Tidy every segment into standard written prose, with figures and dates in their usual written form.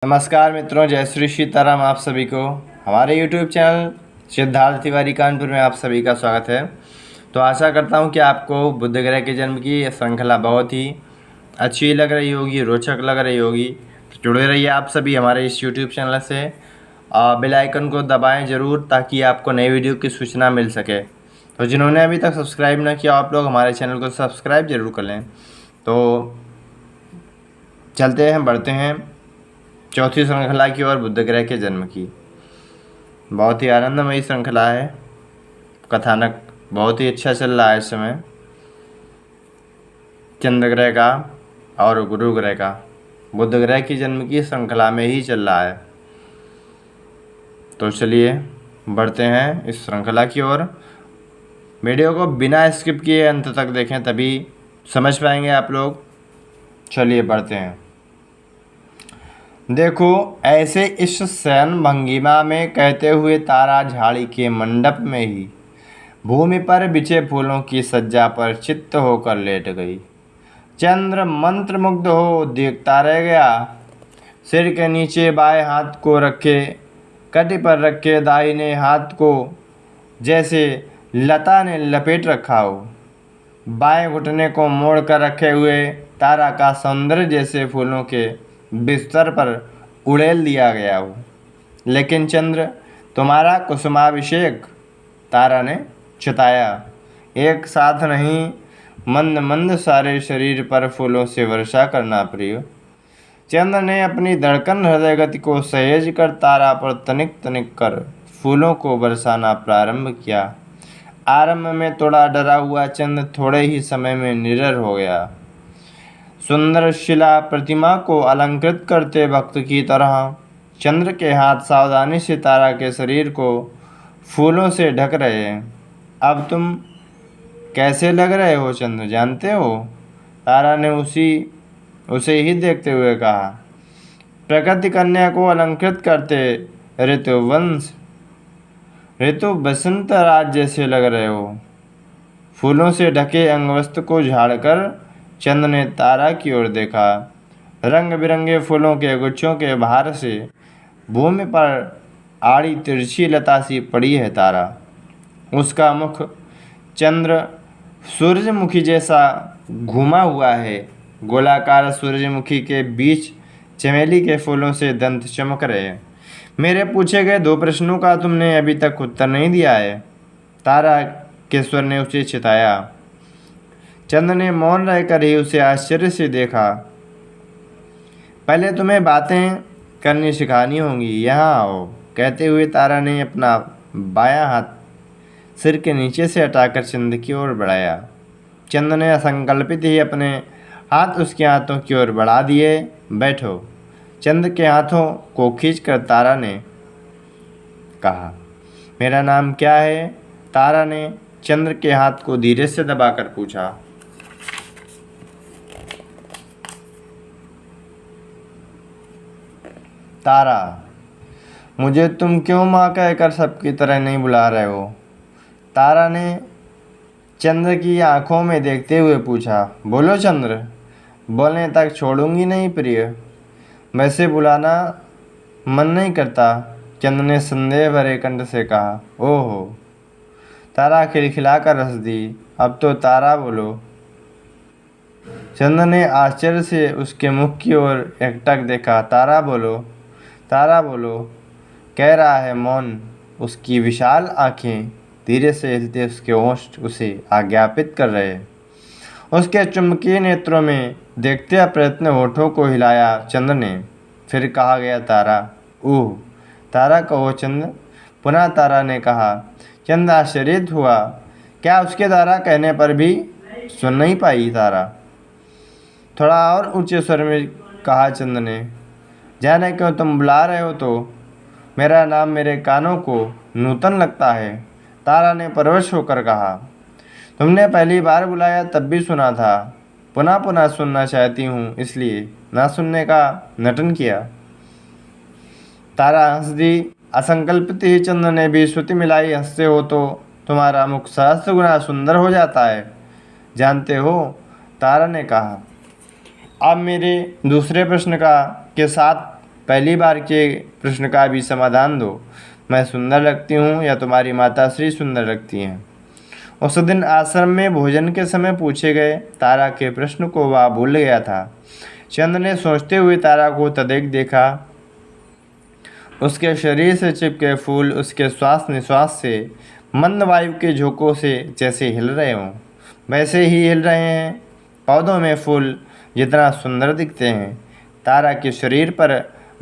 नमस्कार मित्रों, जय श्री सीताराम। आप सभी को हमारे YouTube चैनल सिद्धार्थ तिवारी कानपुर में आप सभी का स्वागत है। तो आशा करता हूं कि आपको बुध ग्रह के जन्म की यह श्रृंखला बहुत ही अच्छी लग रही होगी, रोचक लग रही होगी। तो जुड़े रहिए आप सभी हमारे इस YouTube चैनल से। बेल आइकन को दबाएं ज़रूर ताकि आपको नई वीडियो की सूचना मिल सके। तो जिन्होंने अभी तक सब्सक्राइब न किया, आप लोग हमारे चैनल को सब्सक्राइब ज़रूर कर लें। तो चलते हैं, बढ़ते हैं चौथी श्रृंखला की ओर, बुध ग्रह के जन्म की। बहुत ही आनंदमयी श्रृंखला है। कथानक बहुत ही अच्छा चल रहा है इस समय, चंद्र ग्रह का और गुरु ग्रह का। बुध ग्रह की जन्म की श्रृंखला में ही चल रहा है। तो चलिए बढ़ते हैं इस श्रृंखला की ओर। वीडियो को बिना स्किप किए अंत तक देखें, तभी समझ पाएंगे आप लोग। चलिए बढ़ते हैं। देखो ऐसे इस शयन भंगिमा में कहते हुए तारा झाड़ी के मंडप में ही भूमि पर बिछे फूलों की सज्जा पर चित्त होकर लेट गई। चंद्र मंत्रमुग्ध हो देखता रह गया। सिर के नीचे बाएं हाथ को रखे कटी पर रखे दाहिने हाथ को जैसे लता ने लपेट रखा हो। बाएं घुटने को मोड़ कर रखे हुए तारा का सौंदर्य जैसे फूलों के बिस्तर पर उड़ेल दिया गया हो। लेकिन चंद्र तुम्हारा कुसुमाभिषेक, तारा ने चिताया, एक साथ नहीं मंद मंद सारे शरीर पर फूलों से वर्षा करना प्रिय। चंद्र ने अपनी धड़कन हृदय गति को सहेज कर तारा पर तनिक तनिक कर फूलों को बरसाना प्रारंभ किया। आरंभ में थोड़ा डरा हुआ चंद्र थोड़े ही समय में निडर हो गया। सुंदर शिला प्रतिमा को अलंकृत करते भक्त की तरह चंद्र के हाथ सावधानी से तारा के शरीर को फूलों से ढक रहे हैं। अब तुम कैसे लग रहे हो चंद्र, जानते हो? तारा ने उसे ही देखते हुए कहा। प्रकृति कन्या को अलंकृत करते ऋतु बसंत राज जैसे लग रहे हो। फूलों से ढके अंगवस्त्र को झाड़कर चंद्र ने तारा की ओर देखा। रंग बिरंगे फूलों के गुच्छों के भार से भूमि पर आड़ी तिरछी लता सी पड़ी है तारा। उसका मुख चंद्र सूरजमुखी जैसा घुमा हुआ है। गोलाकार सूरजमुखी के बीच चमेली के फूलों से दंत चमक रहे हैं। मेरे पूछे गए 2 प्रश्नों का तुमने अभी तक उत्तर नहीं दिया है, तारा के स्वर ने उसे चिताया। चंद्र ने मौन रहकर ही उसे आश्चर्य से देखा। पहले तुम्हें बातें करनी सिखानी होंगी, यहाँ आओ, कहते हुए तारा ने अपना बायां हाथ सिर के नीचे से हटाकर चंद्र की ओर बढ़ाया। चंद्र ने असंकल्पित ही अपने हाथ उसके हाथों की ओर बढ़ा दिए। बैठो। चंद्र के हाथों को खींचकर तारा ने कहा। मेरा नाम क्या है? तारा ने चंद्र के हाथ को धीरे से दबाकर पूछा। तारा, मुझे तुम क्यों माँ कहकर सबकी तरह नहीं बुला रहे हो? तारा ने चंद्र की आंखों में देखते हुए पूछा। बोलो चंद्र, बोलने तक छोड़ूंगी नहीं प्रिय। वैसे बुलाना मन नहीं करता, चंद्र ने संदेह भरे कंठ से कहा। ओहो, तारा खिलखिलाकर हंस दी। अब तो तारा बोलो। चंद्र ने आश्चर्य से उसके मुख की ओर एकटक देखा। तारा बोलो, तारा बोलो, कह रहा है मौन। उसकी विशाल आंखें धीरे से हिलते उसके ओष्ठ उसे आज्ञापित कर रहे। उसके चुंबकीय नेत्रों में देखते अप्रयत्न होठों को हिलाया चंद्र ने। फिर कहा गया तारा। ऊह, तारा कहो चंद्र, पुनः तारा ने कहा। चंद्र आश्चर्यित हुआ। क्या उसके तारा कहने पर भी सुन नहीं पाई तारा? थोड़ा और ऊंचे स्वर में कहा चंद्र ने। जाने क्यों तुम बुला रहे हो तो मेरा नाम मेरे कानों को नूतन लगता है, तारा ने परवश होकर कहा। तुमने पहली बार बुलाया तब भी सुना था, पुनः पुनः सुनना चाहती हूँ, इसलिए ना सुनने का नटन किया। तारा हंस दी। असंकल्पित ही चंद्र ने भी श्रुति मिलाई। हंसते हो तो तुम्हारा मुख सहस्त्र गुना सुंदर हो जाता है, जानते हो, तारा ने कहा। अब मेरे दूसरे प्रश्न के साथ पहली बार के प्रश्न का भी समाधान दो। मैं सुंदर लगती हूँ या तुम्हारी माता श्री सुंदर लगती हैं? उस दिन आश्रम में भोजन के समय पूछे गए तारा के प्रश्न को वह भूल गया था। चंद्र ने सोचते हुए तारा को तदेक देखा। उसके शरीर से चिपके फूल उसके श्वास निश्वास से, मंद वायु के झोंकों से जैसे हिल रहे हों, वैसे ही हिल रहे हैं। पौधों में फूल जितना सुंदर दिखते हैं, तारा के शरीर पर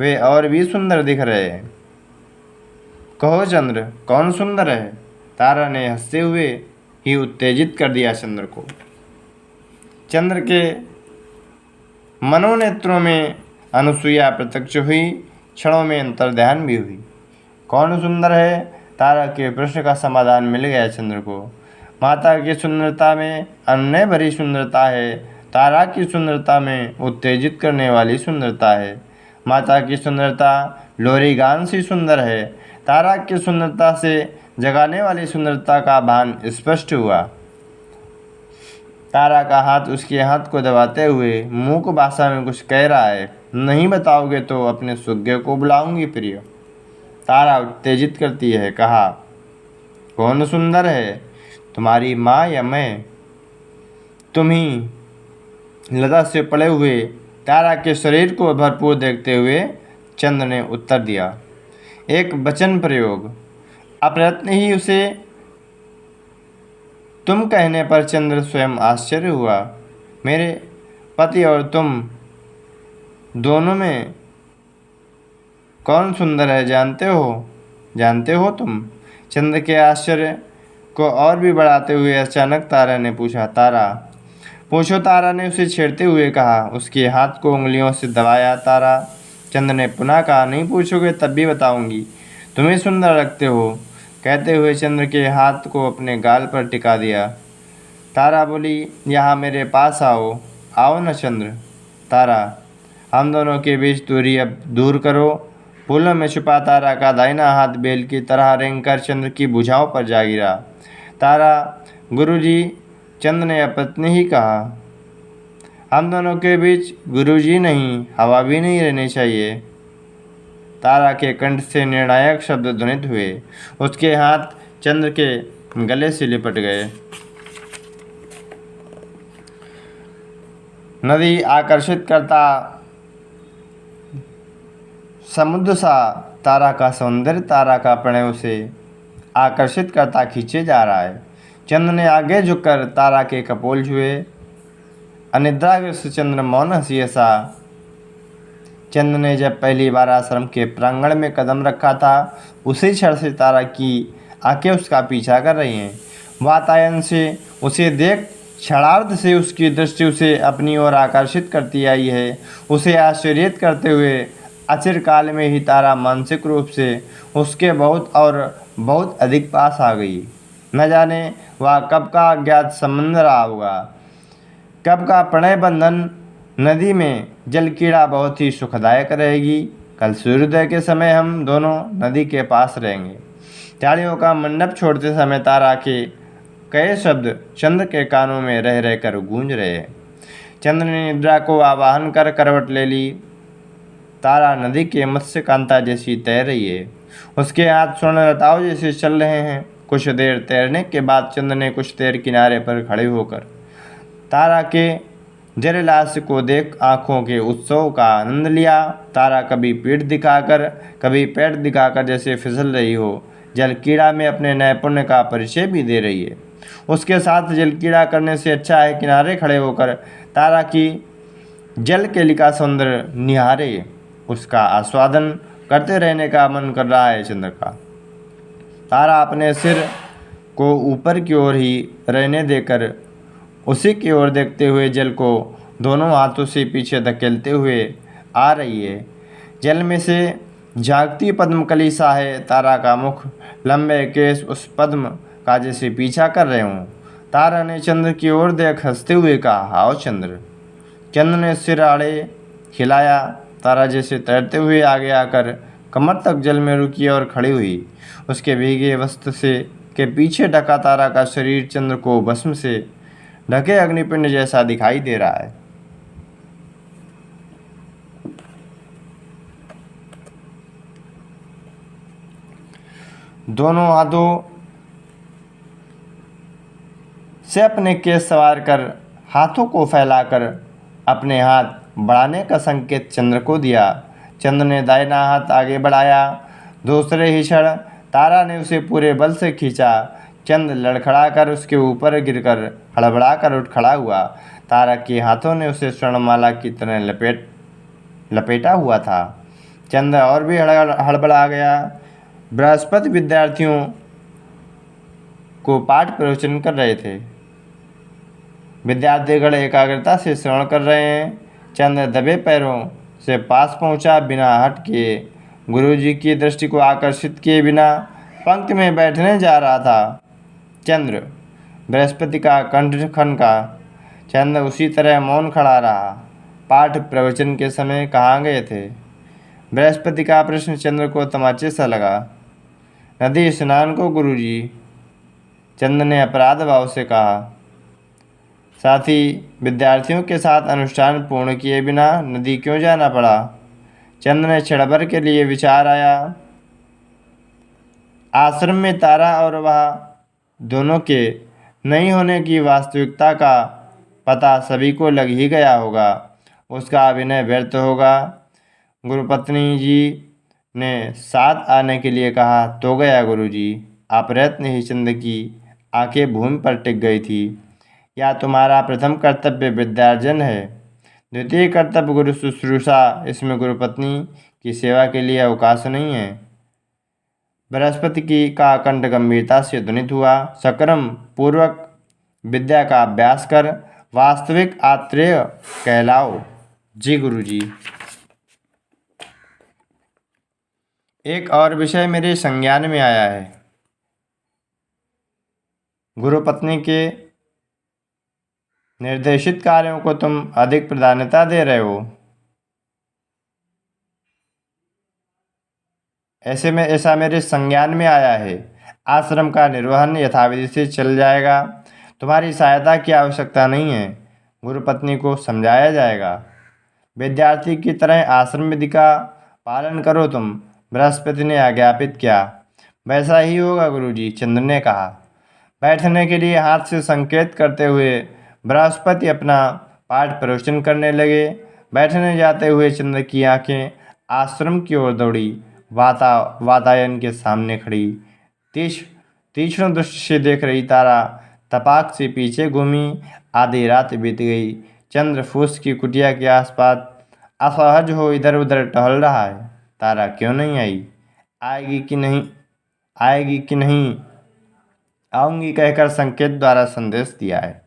वे और भी सुंदर दिख रहे हैं। कहो चंद्र, कौन सुंदर है? तारा ने हंसते हुए ही उत्तेजित कर दिया चंद्र को। चंद्र के मनोनेत्रों में अनुसुईया प्रत्यक्ष हुई, क्षणों में अंतर्ध्यान भी हुई। कौन सुंदर है? तारा के प्रश्न का समाधान मिल गया चंद्र को। माता की सुंदरता में अनन्य भरी सुंदरता है, तारा की सुंदरता में उत्तेजित करने वाली सुंदरता है। माता की सुंदरता लोरी गान सी सुंदर है, तारा की सुंदरता से जगाने वाली सुंदरता का भान स्पष्ट हुआ। तारा का हाथ उसके हाथ को दबाते हुए मूक भाषा में कुछ कह रहा है। नहीं बताओगे तो अपने सुग्गे को बुलाऊंगी प्रिय। तारा उत्तेजित करती है, कहा, कौन सुंदर है, तुम्हारी माँ या मैं? तुम ही। लता से पड़े हुए तारा के शरीर को भरपूर देखते हुए चंद्र ने उत्तर दिया। एक वचन प्रयोग। अप्रयत्न ही उसे तुम कहने पर चंद्र स्वयं आश्चर्य हुआ। मेरे पति और तुम दोनों में कौन सुंदर है जानते हो तुम? चंद्र के आश्चर्य को और भी बढ़ाते हुए अचानक तारा ने पूछा। तारा पूछो, तारा ने उसे छेड़ते हुए कहा। उसके हाथ को उंगलियों से दबाया। तारा चंद्र ने पुनः कहा, नहीं पूछोगे तब भी बताऊंगी, तुम्हें सुंदर लगते हो। कहते हुए चंद्र के हाथ को अपने गाल पर टिका दिया। तारा बोली, यहाँ मेरे पास आओ। आओ न चंद्र। तारा, हम दोनों के बीच दूरी अब दूर करो। फूलों में छुपा तारा का दाहिना हाथ बेल की तरह रेंगकर चंद्र की भुजाओं पर जा गिरा। तारा, गुरुजी, चंद्र ने अपने ही कहा। हम दोनों के बीच गुरुजी नहीं, हवा भी नहीं रहनी चाहिए। तारा के कंठ से निर्णायक शब्द ध्वनित हुए। उसके हाथ चंद्र के गले से लिपट गए। नदी आकर्षित करता समुद्र सा तारा का सौंदर्य, तारा का प्रणय उसे आकर्षित करता खींचे जा रहा है। चंद्र ने आगे झुककर तारा के कपोल छुए। अनिद्राग्रस्त चंद्र मौन हंसी सा। चंद्र ने जब पहली बार आश्रम के प्रांगण में कदम रखा था, उसी क्षण से तारा की आंखें उसका पीछा कर रही हैं। वातायन से उसे देख क्षणार्ध से उसकी दृष्टि उसे अपनी ओर आकर्षित करती आई है। उसे आश्चर्यित करते हुए अचिरकाल में ही तारा मानसिक रूप से उसके बहुत और बहुत अधिक पास आ गई। न जाने वह कब का अज्ञात संबंध रहा होगा, कब का प्रणय बंधन। नदी में जल कीड़ा बहुत ही सुखदायक रहेगी। कल सूर्योदय के समय हम दोनों नदी के पास रहेंगे। तालियों का मंडप छोड़ते समय तारा के कई शब्द चंद्र के कानों में रह रहकर गूंज रहे हैं। चंद्र ने निद्रा को आवाहन कर करवट ले ली। तारा नदी के मत्स्य कांता जैसी तैर रही है। उसके हाथ स्वर्ण लताओं जैसे चल रहे हैं। कुछ देर तैरने के बाद चंद्र ने कुछ देर किनारे पर खड़े होकर तारा के जललास्य को देख आँखों के उत्सव का आनंद लिया। तारा कभी पीठ दिखाकर कभी पैर दिखाकर जैसे फिसल रही हो, जल कीड़ा में अपने नैपुण्य का परिचय भी दे रही है। उसके साथ जल कीड़ा करने से अच्छा है किनारे खड़े होकर तारा की जल केलिका सौंदर्य निहारे, उसका आस्वादन करते रहने का मन कर रहा है चंद्र का। तारा अपने सिर को ऊपर की ओर ही रहने देकर उसी की ओर देखते हुए जल को दोनों हाथों से पीछे धकेलते हुए आ रही है। जल में से झांकती पद्मकली सा है। तारा का मुख, लंबे केस उस पद्म का जैसे पीछा कर रहे हों। तारा ने चंद्र की ओर देख हंसते हुए कहा, आओ चंद्र। चंद्र ने सिर आड़े हिलाया। तारा जैसे तैरते हुए आगे आकर कमर तक जल में रुकी और खड़ी हुई। उसके भीगे वस्त्र से के पीछे ढका तारा का शरीर चंद्र को भस्म से ढके अग्निपिंड जैसा दिखाई दे रहा है। दोनों हाथों से अपने केस सवार कर हाथों को फैलाकर अपने हाथ बढ़ाने का संकेत चंद्र को दिया। चंद्र ने दाहिना हाथ आगे बढ़ाया। दूसरे ही क्षण तारा ने उसे पूरे बल से खींचा। चंद्र लड़खड़ाकर उसके ऊपर गिरकर हड़बड़ाकर उठ खड़ा हुआ। तारा के हाथों ने उसे स्वर्णमाला की तरह लपेटा हुआ था। चंद्र और भी हड़बड़ा गया। बृहस्पति विद्यार्थियों को पाठ प्रवचन कर रहे थे। विद्यार्थीगण एकाग्रता से श्रवण कर रहे हैं। चंद्र दबे पैरों से पास पहुंचा, बिना हट किए गुरुजी की दृष्टि को आकर्षित किए बिना पंक्ति में बैठने जा रहा था। चंद्र बृहस्पति का कंठ खनका। चंद्र उसी तरह मौन खड़ा रहा। पाठ प्रवचन के समय कहाँ गए थे? बृहस्पति का प्रश्न चंद्र को तमाचे सा लगा। नदी स्नान को गुरुजी, चंद्र ने अपराध भाव से कहा। साथ ही विद्यार्थियों के साथ अनुष्ठान पूर्ण किए बिना नदी क्यों जाना पड़ा? चंद्र ने क्षण भर के लिए विचार आया। आश्रम में तारा और वह दोनों के नहीं होने की वास्तविकता का पता सभी को लग ही गया होगा। उसका अभिनय व्यर्थ होगा। गुरुपत्नी जी ने साथ आने के लिए कहा तो गया गुरुजी। अप्रयत्न ही चंद्र की आंखें भूमि पर टिक गई थी। या तुम्हारा प्रथम कर्तव्य विद्यार्जन है, द्वितीय कर्तव्य गुरु शुश्रूषा, इसमें गुरुपत्नी की सेवा के लिए अवकाश नहीं है। बृहस्पति की का कंठ गंभीरता से ध्वनित हुआ। सक्रम पूर्वक विद्या का अभ्यास कर वास्तविक आत्रेय कहलाओ। जी गुरुजी। एक और विषय मेरे संज्ञान में आया है। गुरुपत्नी के निर्देशित कार्यों को तुम अधिक प्राधान्यता दे रहे हो। ऐसा मेरे संज्ञान में आया है। आश्रम का निर्वहन यथाविधि से चल जाएगा। तुम्हारी सहायता की आवश्यकता नहीं है। गुरुपत्नी को समझाया जाएगा। विद्यार्थी की तरह आश्रम विधि का पालन करो तुम, बृहस्पति ने आज्ञापित किया। वैसा ही होगा गुरुजी, चंद्र ने कहा। बैठने के लिए हाथ से संकेत करते हुए बृहस्पति अपना पाठ प्रवचन करने लगे। बैठने जाते हुए चंद्र की आंखें आश्रम की ओर दौड़ी। वातायन के सामने खड़ी तीक्ष्ण दृष्टि से देख रही तारा तपाक से पीछे घूमी। आधी रात बीत गई। चंद्र फूस की कुटिया के आसपास असहज हो इधर उधर टहल रहा है। तारा क्यों नहीं आई? आएगी कि नहीं आऊंगी कहकर संकेत द्वारा संदेश दिया है।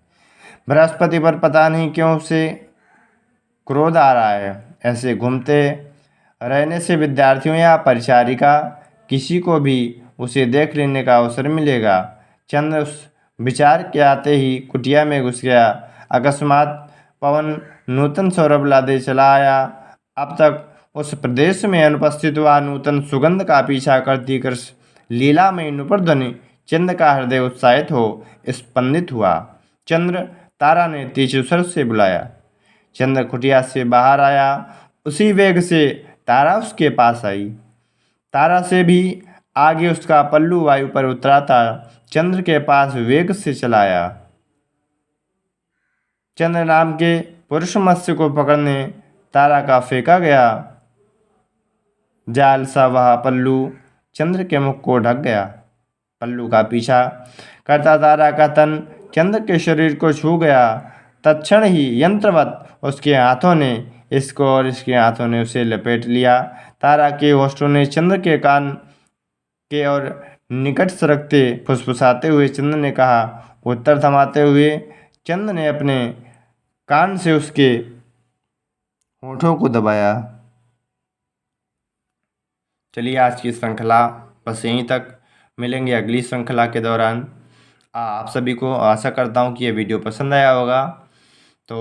बृहस्पति पर पता नहीं क्यों उसे क्रोध आ रहा है। ऐसे घूमते रहने से विद्यार्थियों या परिचारिका किसी को भी उसे देख लेने का अवसर मिलेगा। चंद्र उस विचार के आते ही कुटिया में घुस गया। अकस्मात पवन नूतन सौरभ लादे चला आया। अब तक उस प्रदेश में अनुपस्थित हुआ नूतन सुगंध का पीछा करती कर लीलामयी नुपुर ध्वनि चंद्र का हृदय उत्साहित हो स्पंदित हुआ। चंद्र, तारा ने तीव्र स्वर से बुलाया। चंद्र कुटिया से बाहर आया। उसी वेग से तारा उसके पास आई। तारा से भी आगे उसका पल्लू वायु पर उतरा था। चंद्र के पास वेग से चलाया। चंद्र नाम के पुरुष मत्स्य को पकड़ने तारा का फेंका गया जाल सा वह पल्लू चंद्र के मुख को ढक गया। पल्लू का पीछा करता तारा का तन चंद्र के शरीर को छू गया। तत्क्षण ही यंत्रवत उसके हाथों ने इसको और इसके हाथों ने उसे लपेट लिया। तारा के होठों ने चंद्र के कान के और निकट सरकते फुसफुसाते हुए चंद्र ने कहा। उत्तर थमाते हुए चंद्र ने अपने कान से उसके होठों को दबाया। चलिए आज की श्रृंखला बस यहीं तक। मिलेंगे अगली श्रृंखला के दौरान। आप सभी को आशा करता हूँ कि ये वीडियो पसंद आया होगा। तो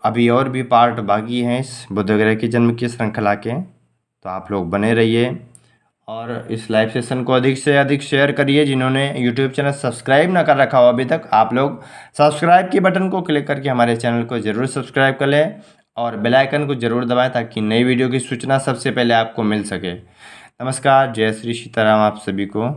अभी और भी पार्ट बाकी हैं इस बुध ग्रह के जन्म की श्रृंखला के, तो आप लोग बने रहिए और इस लाइव सेशन को अधिक से अधिक शेयर करिए। जिन्होंने यूट्यूब चैनल सब्सक्राइब ना कर रखा हो अभी तक, आप लोग सब्सक्राइब की बटन को क्लिक करके हमारे चैनल को ज़रूर सब्सक्राइब कर लें और बेल आइकन को ज़रूर दबाएं ताकि नई वीडियो की सूचना सबसे पहले आपको मिल सके। नमस्कार, जय श्री सीताराम आप सभी को।